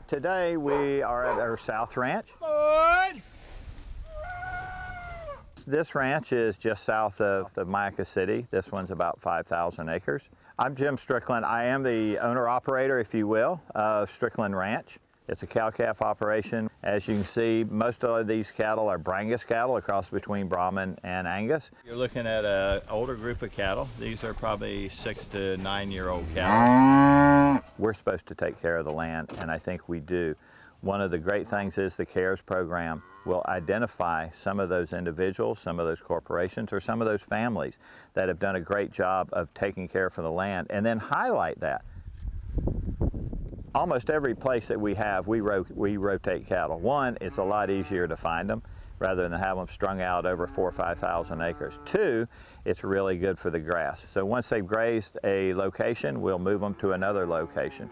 Today we are at our South Ranch. This ranch is just south of Mayaca City. This one's about 5,000 acres. I'm Jim Strickland. I am the owner-operator, if you will, of Strickland Ranch. It's a cow-calf operation. As you can see, most of these cattle are Brangus cattle, a cross between Brahman and Angus. You're looking at an older group of cattle. These are probably 6 to 9-year-old cattle. We're supposed to take care of the land, and I think we do. One of the great things is the CARES program will identify some of those individuals, some of those corporations, or some of those families that have done a great job of taking care of the land, and then highlight that. Almost every place that we have, we rotate cattle. One, it's a lot easier to find them rather than have them strung out over 4,000 or 5,000 acres. Two, it's really good for the grass. So once they've grazed a location, we'll move them to another location.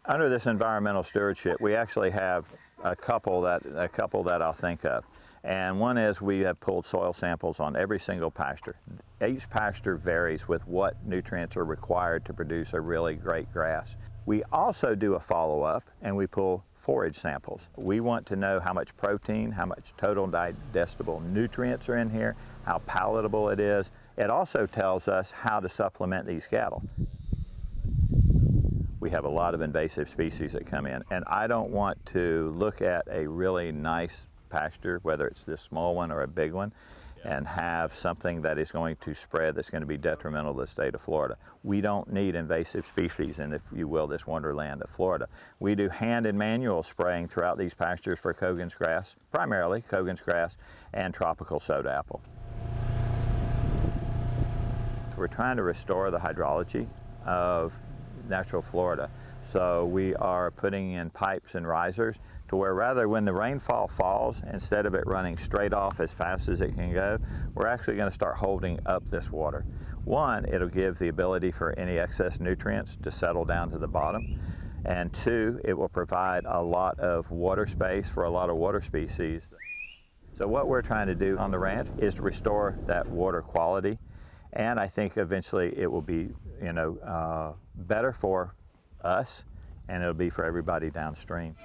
Under this environmental stewardship, we actually have a couple that I'll think of. And one is we have pulled soil samples on every single pasture. Each pasture varies with what nutrients are required to produce a really great grass. We also do a follow-up and we pull forage samples. We want to know how much protein, how much total digestible nutrients are in here, how palatable it is. It also tells us how to supplement these cattle. We have a lot of invasive species that come in, and I don't want to look at a really nice pasture, whether it's this small one or a big one, and have something that is going to spread that's going to be detrimental to the state of Florida. We don't need invasive species in, if you will, this wonderland of Florida. We do hand and manual spraying throughout these pastures for Cogan's grass, primarily Cogan's grass and tropical soda apple. We're trying to restore the hydrology of natural Florida. So we are putting in pipes and risers to where rather when the rainfall falls, instead of it running straight off as fast as it can go, we're actually going to start holding up this water. One, it'll give the ability for any excess nutrients to settle down to the bottom. And two, it will provide a lot of water space for a lot of water species. So what we're trying to do on the ranch is to restore that water quality. And I think eventually it will be, better for us, and it'll be for everybody downstream.